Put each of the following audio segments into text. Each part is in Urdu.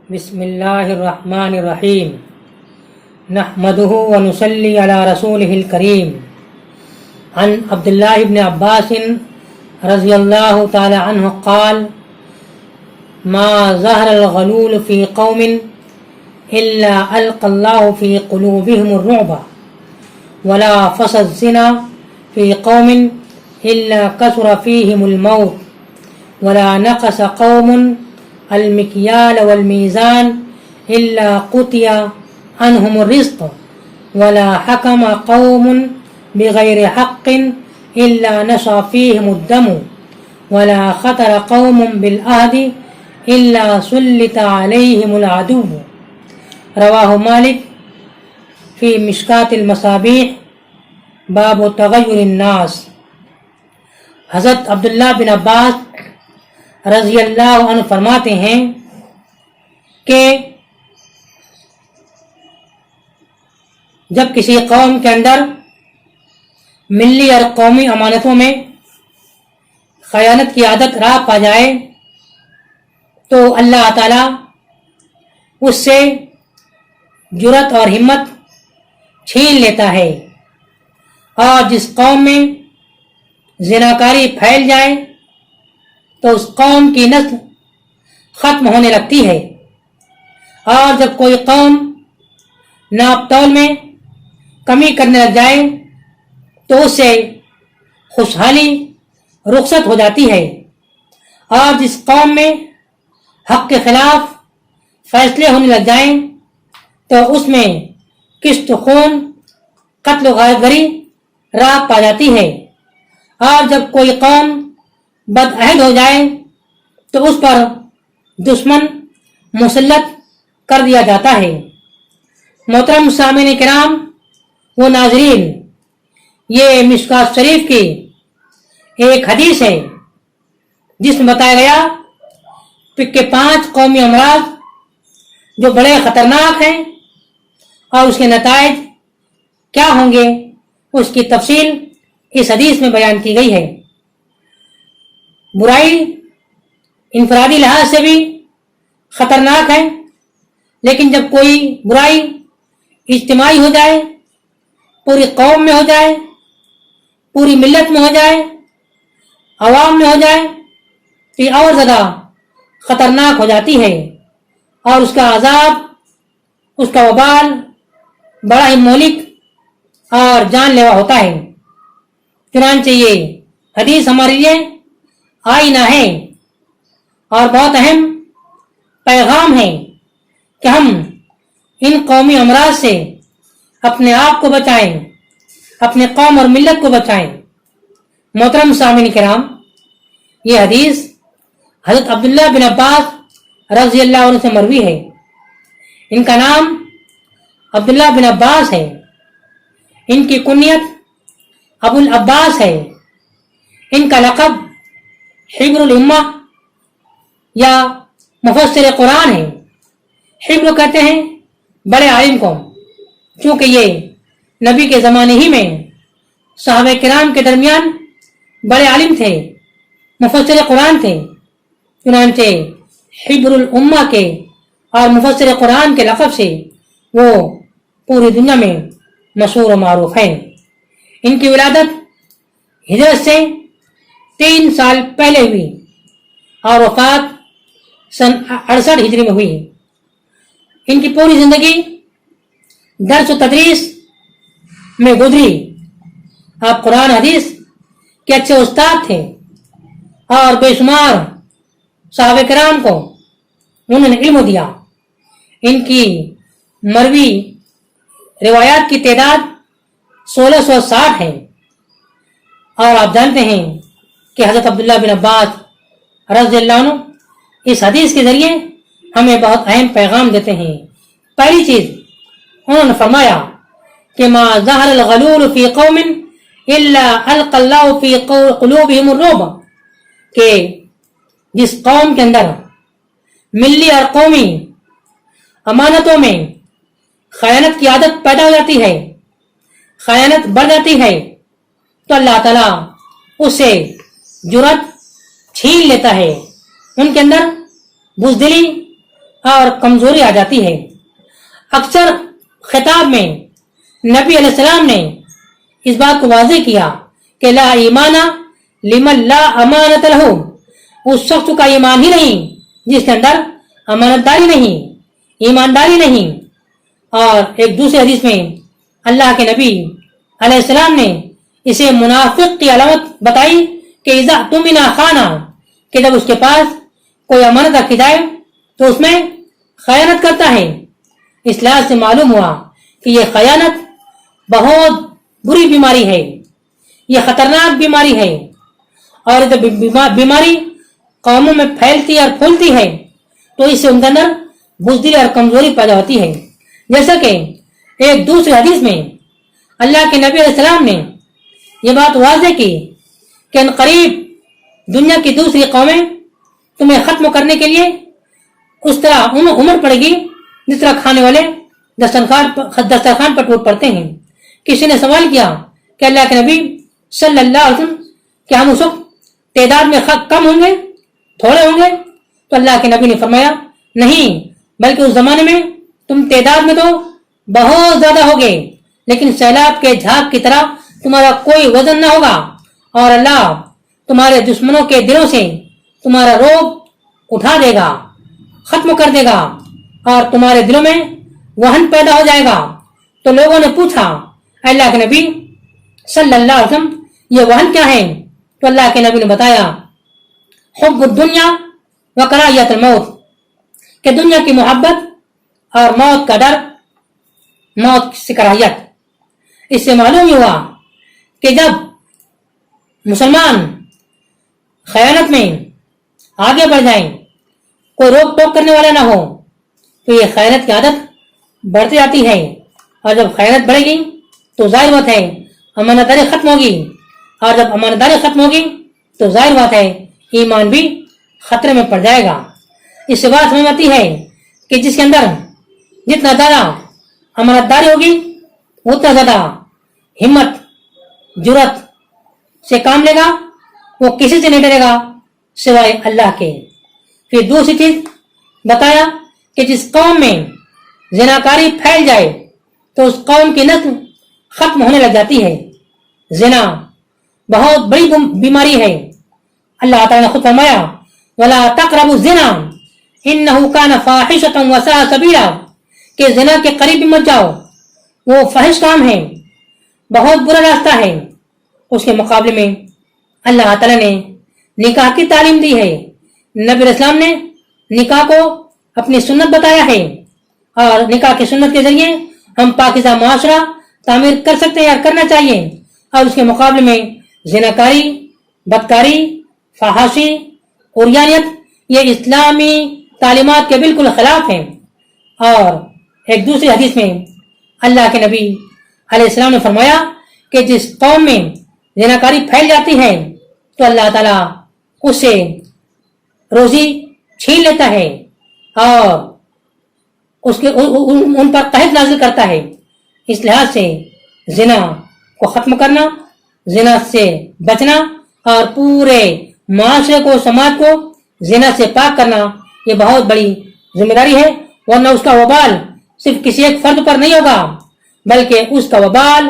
بسم اللہ الرحمن الرحیم نحمده ونصلی علی رسولہ الکریم عن عبداللہ بن عباس رضی اللہ تعالی عنہ قال ما ظہر الغلول فی قوم الا القى اللہ فی قلوبهم الرعب ولا فشى الزنا فی قوم الا کثر فیہم الموت ولا نقص قوم المکیال والمیزان الا قطع عنہم الرزق ولا حکم قوم بغیر حق الا نشا فیہم الدم ولا خطر قوم بالعہد الا سلط علیہم العدو. رواہ مالک فی مشکات المصابیح باب تغیر الناس. حضرت عبداللہ بن عباس رضی اللہ عنہ فرماتے ہیں کہ جب کسی قوم کے اندر ملی اور قومی امانتوں میں خیانت کی عادت راہ پا جائے تو اللہ تعالی اس سے جرأت اور ہمت چھین لیتا ہے، اور جس قوم میں زناکاری پھیل جائے تو اس قوم کی نسل ختم ہونے لگتی ہے، اور جب کوئی قوم ناپ تول میں کمی کرنے لگ جائے تو اس سے خوشحالی رخصت ہو جاتی ہے، اور جس قوم میں حق کے خلاف فیصلے ہونے لگ جائیں تو اس میں کشت خون، قتل و غارت گری راہ پا جاتی ہے، اور جب کوئی قوم بدعہد ہو جائے تو اس پر دشمن مسلط کر دیا جاتا ہے. محترم سامعین کرام و ناظرین، یہ مشکات شریف کی ایک حدیث ہے جس میں بتایا گیا کہ 5 قومی امراض جو بڑے خطرناک ہیں اور اس کے نتائج کیا ہوں گے اس کی تفصیل اس حدیث میں بیان کی گئی ہے. برائی انفرادی لحاظ سے بھی خطرناک ہے، لیکن جب کوئی برائی اجتماعی ہو جائے، پوری قوم میں ہو جائے، پوری ملت میں ہو جائے، عوام میں ہو جائے تو یہ اور زیادہ خطرناک ہو جاتی ہے، اور اس کا عذاب، اس کا وبال بڑا ہی مہلک اور جان لیوا ہوتا ہے. چنانچہ یہ حدیث ہمارے لیے آئینہ ہے اور بہت اہم پیغام ہے کہ ہم ان قومی امراض سے اپنے آپ کو بچائیں، اپنے قوم اور ملت کو بچائیں. محترم سامعین کرام، یہ حدیث حضرت عبداللہ بن عباس رضی اللہ عنہ سے مروی ہے. ان کا نام عبداللہ بن عباس ہے، ان کی کنیت ابو العباس ہے، ان کا لقب حبر الامہ یا مفسر قرآن ہے. حبر کہتے ہیں بڑے عالم کو، چونکہ یہ نبی کے زمانے ہی میں صحابہ کرام کے درمیان بڑے عالم تھے، مفسر قرآن تھے. چنانچہ حبر الامہ کے اور مفسر قرآن کے لقب سے وہ پوری دنیا میں مشہور و معروف ہیں. ان کی ولادت ہجرت سے 3 سال پہلے ہوئی اور وفات سن 68 ہجری میں ہوئی. ان کی پوری زندگی درس و تدریس میں گزری. آپ قرآن حدیث کے اچھے استاد تھے اور بے شمار صحابہ کرام کو انہوں نے علم دیا. ان کی مروی روایات کی تعداد 1660 ہے، اور آپ جانتے ہیں کہ حضرت عبداللہ بن عباس رضی اللہ عنہ اس حدیث کے ذریعے ہمیں بہت اہم پیغام دیتے ہیں. پہلی چیز انہوں نے فرمایا کہ ما ظہر الغلول فی قوم الا القى اللہ فی قلوبهم الرعب، کہ جس قوم کے اندر ملی اور قومی امانتوں میں خیانت کی عادت پیدا ہو جاتی ہے، خیانت بڑھ جاتی ہے، تو اللہ تعالیٰ اسے جرأت چھین لیتا ہے. ان کے اندر بزدلی اور کمزوری آ جاتی ہے۔ اکثر خطاب میں نبی علیہ السلام نے اس بات کو واضح کیا کہ لا ایمان لمن لا امانت لہ، اس شخص کا ایمان ہی نہیں جس کے اندر امانت داری نہیں، ایمانداری نہیں۔ اور ایک دوسرے حدیث میں اللہ کے نبی علیہ السلام نے اسے منافق کی علامت بتائی کہ اذا اؤتمن خان، کہ جب اس کے پاس کوئی امانت رکھی جائے تو اس میں خیانت کرتا ہے۔ اس لحاظ سے معلوم ہوا کہ یہ خیانت بہت بری بیماری ہے، یہ خطرناک بیماری ہے، اور جب بیماری قوموں میں پھیلتی اور پھولتی ہے تو اس سے ان کے اندر بزدلی اور کمزوری پیدا ہوتی ہے۔ جیسا کہ ایک دوسرے حدیث میں اللہ کے نبی علیہ السلام نے یہ بات واضح کی کہ ان قریب دنیا کی دوسری قومیں تمہیں ختم کرنے کے لیے اس طرح عمر پڑے گی جس طرح کھانے والے دسترخوان پر ٹوٹ پڑتے ہیں۔ کسی نے سوال کیا کہ اللہ کے نبی صلی اللہ علیہ وسلم کیا ہم اس وقت تعداد میں کم ہوں گے، تھوڑے ہوں گے؟ تو اللہ کے نبی نے فرمایا نہیں، بلکہ اس زمانے میں تم تعداد میں تو بہت زیادہ ہوگے، لیکن سیلاب کے جھاگ کی طرح تمہارا کوئی وزن نہ ہوگا، اور اللہ تمہارے دشمنوں کے دلوں سے تمہارا روب اٹھا دے گا، ختم کر دے گا، اور تمہارے دلوں میں وہن پیدا ہو جائے گا۔ تو لوگوں نے پوچھا اللہ کے نبی صلی اللہ علیہ وسلم یہ وہن کیا ہے؟ تو اللہ کے نبی نے بتایا حب الدنیا و کراہیت الموت، کہ دنیا کی محبت اور موت کا ڈر، موت سے کراہیت۔ اس سے معلوم ہوا کہ جب مسلمان خیانت میں آگے بڑھ جائیں، کوئی روک ٹوک کرنے والا نہ ہو، تو یہ خیانت کی عادت بڑھتی جاتی ہے، اور جب خیانت بڑھے گی تو ظاہر بات ہے امانت داری ختم ہوگی، اور جب امانت داری ختم ہوگی تو ظاہر بات ہے ایمان بھی خطرے میں پڑ جائے گا۔ اس سے بات سمجھ آتی ہے کہ جس کے اندر جتنا زیادہ امانت داری ہوگی اتنا زیادہ ہمت جرت سے کام لے گا، وہ کسی سے نہیں ڈرے گا سوائے اللہ کے۔ پھر دوسری چیز بتایا کہ جس قوم میں زناکاری پھیل جائے تو اس قوم کی نسل ختم ہونے لگ جاتی ہے۔ زنا بہت بڑی بیماری ہے۔ اللہ تعالیٰ نے خود فرمایا وَلَا تَقْرَبُوا الزِّنَا إِنَّهُ كَانَ فَاحِشَةً وَسَاءَ سَبِيلًا، کہ زنا کے قریب بھی مت جاؤ، وہ فحش کام ہے، بہت برا راستہ ہے۔ اس کے مقابلے میں اللہ تعالیٰ نے نکاح کی تعلیم دی ہے۔ نبی علیہ السلام نے نکاح کو اپنی سنت بتایا ہے، اور نکاح کی سنت کے ذریعے ہم پاکیزہ معاشرہ تعمیر کر سکتے ہیں اور کرنا چاہیے۔ اور اس کے مقابلے میں زناکاری، بدکاری، فحاشی، عریانیت یہ اسلامی تعلیمات کے بالکل خلاف ہیں۔ اور ایک دوسری حدیث میں اللہ کے نبی علیہ السلام نے فرمایا کہ جس قوم میں زناکاری پھیل جاتی ہے تو اللہ تعالیٰ اس سے روزی چھین لیتا ہے اور ان پر قحط نازل کرتا ہے۔ اس لحاظ سے زنا کو ختم کرنا، زنا سے بچنا، اور پورے معاشرے کو، سماج کو زنا سے پاک کرنا یہ بہت بڑی ذمہ داری ہے، ورنہ اس کا وبال صرف کسی ایک فرد پر نہیں ہوگا، بلکہ اس کا وبال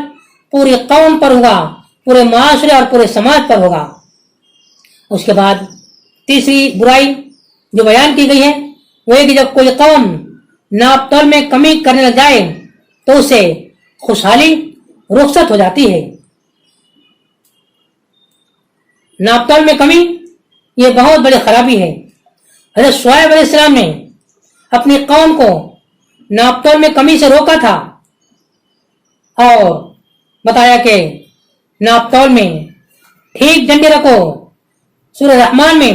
پوری قوم پر ہوگا، پورے معاشرے اور پورے سماج پر ہوگا۔ اس کے بعد تیسری برائی جو بیان کی گئی ہے وہ ہے کہ جب کوئی قوم ناپ تول میں کمی کرنے لگ جائے تو اسے خوشحالی رخصت ہو جاتی ہے۔ ناپ تول میں کمی یہ بہت بڑی خرابی ہے۔ حضرت شعیب علیہ السلام نے اپنی قوم کو ناپ تول میں کمی سے روکا تھا اور بتایا کہ ناپ تول میں ٹھیک ڈنڈے رکھو۔ سورہ رحمان میں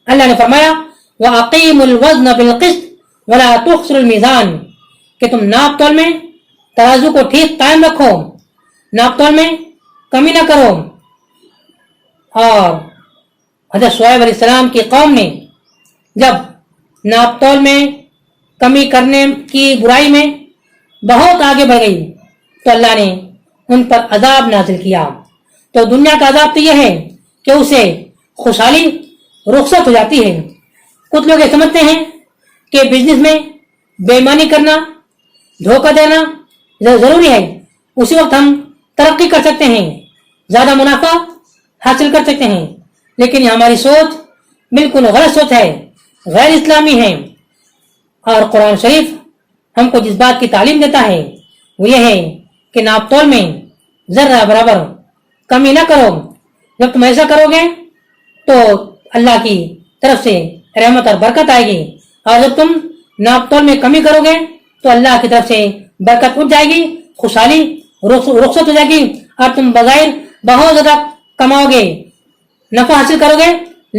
اللہ نے فرمایا وَأَقِيمُوا الْوَزْنَ بِالْقِسْطِ وَلَا تُخْسِرُوا الْمِيزَانَ، کہ تم ناپ تول میں ترازو کو ٹھیک قائم رکھو، ناپ تول میں کمی نہ کرو۔ اور حضرت شعیب علیہ السلام کی قوم نے جب ناپ تول میں کمی کرنے کی برائی میں بہت آگے بڑھ گئی تو اللہ نے ان پر عذاب نازل کیا۔ تو دنیا کا عذاب تو یہ ہے کہ اسے خوشحالی رخصت ہو جاتی ہے۔ کچھ لوگ یہ سمجھتے ہیں کہ بزنس میں بے ایمانی کرنا، دھوکہ دینا ضروری ہے، اسی وقت ہم ترقی کر سکتے ہیں، زیادہ منافع حاصل کر سکتے ہیں، لیکن یہ ہماری سوچ بالکل غلط سوچ ہے، غیر اسلامی ہے۔ اور قرآن شریف ہم کو جس بات کی تعلیم دیتا ہے وہ یہ ہے کہ ناپ تول میں ذرہ برابر کمی نہ کرو۔ جب تم ایسا کرو گے تو اللہ کی طرف سے رحمت اور برکت آئے گی، اور جب تم ناپ تول میں کمی کرو گے تو اللہ کی طرف سے برکت اٹھ جائے گی، خوشحالی رخصت ہو جائے گی، اور تم بظاہر بہت زیادہ کماؤ گے، نفع حاصل کرو گے،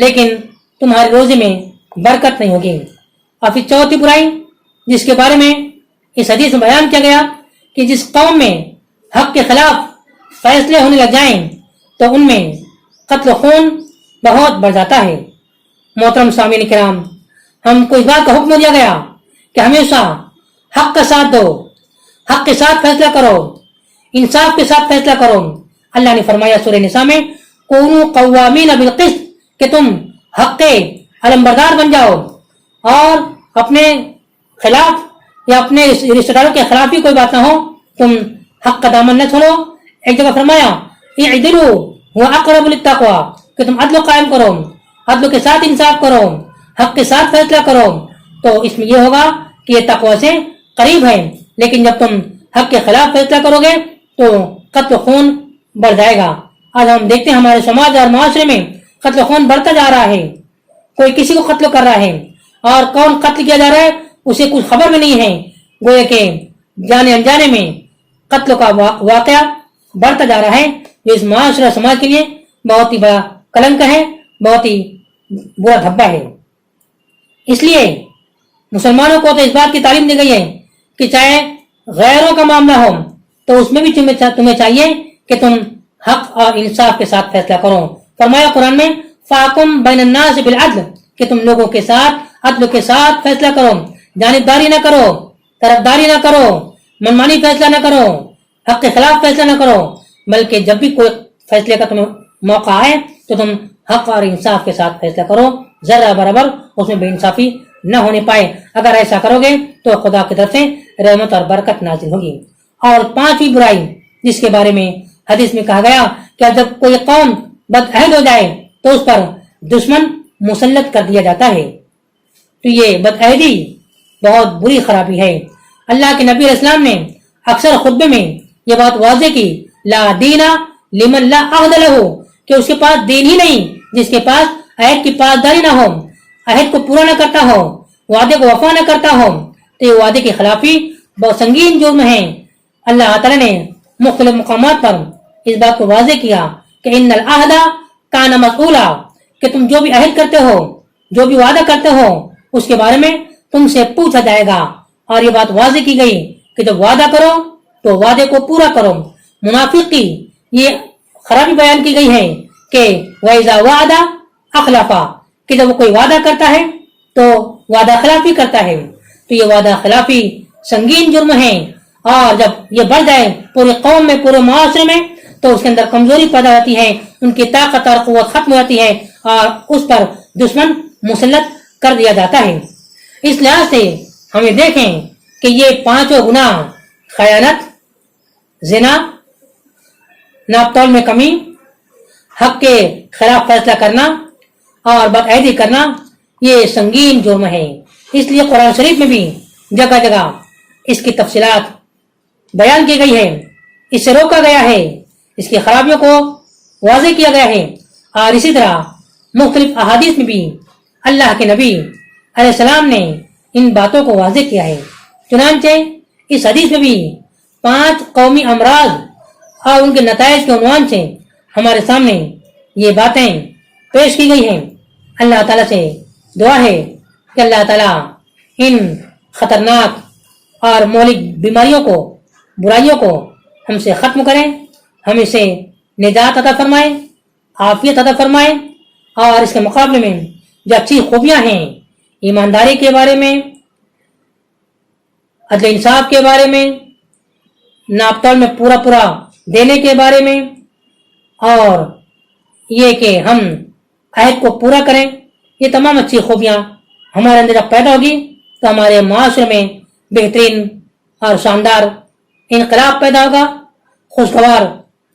لیکن تمہاری روزی میں برکت نہیں ہوگی۔ اور پھر چوتھی برائی جس کے بارے میں اس حدیث میں بیان کیا گیا کہ جس قوم میں حق کے خلاف فیصلے ہونے لگ جائیں تو ان میں قتل و خون بہت بڑھ جاتا ہے۔ محترم سامعین کرام، ہم کو اس بات کا حکم دیا گیا کہ ہمیشہ حق کا ساتھ دو، حق کے ساتھ فیصلہ کرو، انصاف کے ساتھ فیصلہ کرو۔ اللہ نے فرمایا سورہ نساء میں کونوا قوامین بالقسط، کہ تم حق کے علمبردار بن جاؤ اور اپنے خلاف یا اپنے رشتہ داروں کے خلاف بھی کوئی بات نہ ہو، تم حق کا دامن نہ چھوڑو۔ ایک جگہ فرمایا اعدلوا هو اقرب للتقوى، کہ تم عدل قائم کرو، عدل کے ساتھ انصاف کرو، حق کے ساتھ فیصلہ کرو، تو اس میں یہ ہوگا کہ یہ تقوی سے قریب ہے۔ لیکن جب تم حق کے خلاف فیصلہ کرو گے تو قتل و خون بڑھ جائے گا۔ آج ہم دیکھتے ہیں ہمارے سماج اور معاشرے میں قتل و خون بڑھتا جا رہا ہے، کوئی کسی کو قتل کر رہا ہے، اور کون قتل کیا جا رہا ہے اسے کچھ خبر بھی نہیں ہے، گویا کہ جانے انجانے میں قتل کا واقعہ بڑھتا جا رہا ہے، جو اس معاشرہ سماج کے لیے بہت ہی بڑا کلنک ہے، بہت ہی برا دھبا ہے۔ اس لیے مسلمانوں کو تو اس بات کی تعلیم دی گئی ہے کہ چاہے غیروں کا معاملہ ہو تو اس میں بھی تمہیں چاہیے کہ تم حق اور انصاف کے ساتھ فیصلہ کرو۔ فرمایا قرآن میں فاحکم بین الناس بالعدل، کہ تم لوگوں کے ساتھ عدل کے ساتھ فیصلہ کرو، جانبداری نہ کرو، طرفداری نہ کرو، منمانی فیصلہ نہ کرو، حق کے خلاف فیصلہ نہ کرو، بلکہ جب بھی کوئی فیصلے کا تمہیں موقع آئے تو تم حق اور انصاف کے ساتھ فیصلہ کرو، ذرہ برابر اس میں بے انصافی نہ ہونے پائے۔ اگر ایسا کرو گے تو خدا کی طرف سے رحمت اور برکت نازل ہوگی۔ اور پانچویں برائی جس کے بارے میں حدیث میں کہا گیا کہ جب کوئی قوم بدعہد ہو جائے تو اس پر دشمن مسلط کر دیا جاتا ہے۔ تو یہ بدعہدی بہت بری خرابی ہے۔ اللہ کے نبی علیہ السلام نے اکثر خطبے میں یہ بات واضح کی، لا دینا لمن لا عہد لہ، کہ اس کے پاس دین ہی نہیں جس کے پاس عہد کی پاسداری نہ ہو، عہد کو پورا نہ کرتا ہو، وعدے کو وفا نہ کرتا ہو، تو یہ وعدے کی خلافی بہت سنگین جرم ہے۔ اللہ تعالیٰ نے مختلف مقامات پر اس بات کو واضح کیا کہ ان العہد کان مسئولا، کہ تم جو بھی عہد کرتے ہو، جو بھی وعدہ کرتے ہو، اس کے بارے میں تم سے پوچھا جائے گا۔ اور یہ بات واضح کی گئی کہ جب وعدہ کرو تو وعدے کو پورا کرو۔ منافق کی یہ خرابی بیان کی گئی ہے کہ وَإِذَا وَعَدَ أَخْلَفَ، کہ جب وہ کوئی وعدہ کرتا ہے تو وعدہ خلافی کرتا ہے، تو یہ وعدہ خلافی سنگین جرم ہے۔ اور جب یہ بڑھ جائے پورے قوم میں، پورے معاشرے میں، تو اس کے اندر کمزوری پیدا ہوتی ہے، ان کی طاقت اور قوت ختم ہو جاتی ہے، اور اس پر دشمن مسلط کر دیا جاتا ہے۔ اس لحاظ سے ہمیں دیکھیں کہ یہ پانچوں گناہ، خیانت، زنا، ناپ تول میں کمی، حق کے خلاف فیصلہ کرنا اور بدعہدی کرنا، یہ سنگین جرم ہے۔ اس لیے قرآن شریف میں بھی جگہ جگہ اس کی تفصیلات بیان کی گئی ہے، اس سے روکا گیا ہے، اس کی خرابیوں کو واضح کیا گیا ہے۔ اور اسی طرح مختلف احادیث میں بھی اللہ کے نبی علیہ السلام نے ان باتوں کو واضح کیا ہے۔ چنانچہ اس حدیث میں بھی 5 قومی امراض اور ان کے نتائج کے عنوان سے ہمارے سامنے یہ باتیں پیش کی گئی ہیں۔ اللہ تعالیٰ سے دعا ہے کہ اللہ تعالیٰ ان خطرناک اور مہلک بیماریوں کو، برائیوں کو ہم سے ختم کریں، ہم اسے نجات عطا فرمائے، عافیت عطا فرمائے، اور اس کے مقابلے میں جو اچھی خوبیاں ہیں، ایمانداری کے بارے میں، عدل انصاف کے بارے میں، ناپ تول میں پورا پورا دینے کے بارے میں، اور یہ کہ ہم عہد کو پورا کریں، یہ تمام اچھی خوبیاں ہمارے اندر جب پیدا ہوگی تو ہمارے معاشرے میں بہترین اور شاندار انقلاب پیدا ہوگا، خوشگوار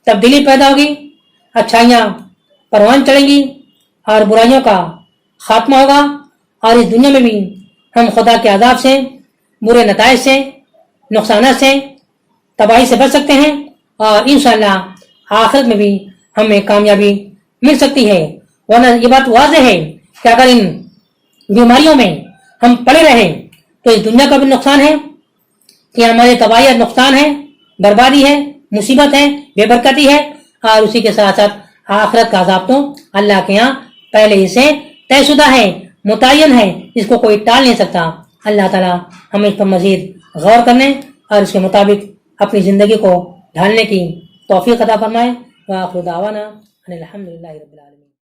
تبدیلی پیدا ہوگی، اچھائیاں پروان چڑھیں گی اور برائیوں کا خاتمہ ہوگا، اور اس دنیا میں بھی ہم خدا کے عذاب سے، برے نتائج سے، نقصانات سے، تباہی سے بچ سکتے ہیں، اور انشاءاللہ آخرت میں بھی ہمیں کامیابی مل سکتی ہے۔ ورنہ یہ بات واضح ہے کہ اگر ان بیماریوں میں ہم پڑے رہے تو اس دنیا کا بھی نقصان ہے کہ ہماری تباہی اور نقصان ہے، بربادی ہے، مصیبت ہے، بے برکتی ہے، اور اسی کے ساتھ ساتھ آخرت کا عذاب تو اللہ کے یہاں پہلے ہی سے طے شدہ ہے، متعین ہے، اس کو کوئی ٹال نہیں سکتا۔ اللہ تعالیٰ ہمیں اس پر مزید غور کرنے اور اس کے مطابق اپنی زندگی کو ڈھالنے کی توفیق عطا فرمائے۔ وآخر دعوانا ان الحمد للہ رب العالمین۔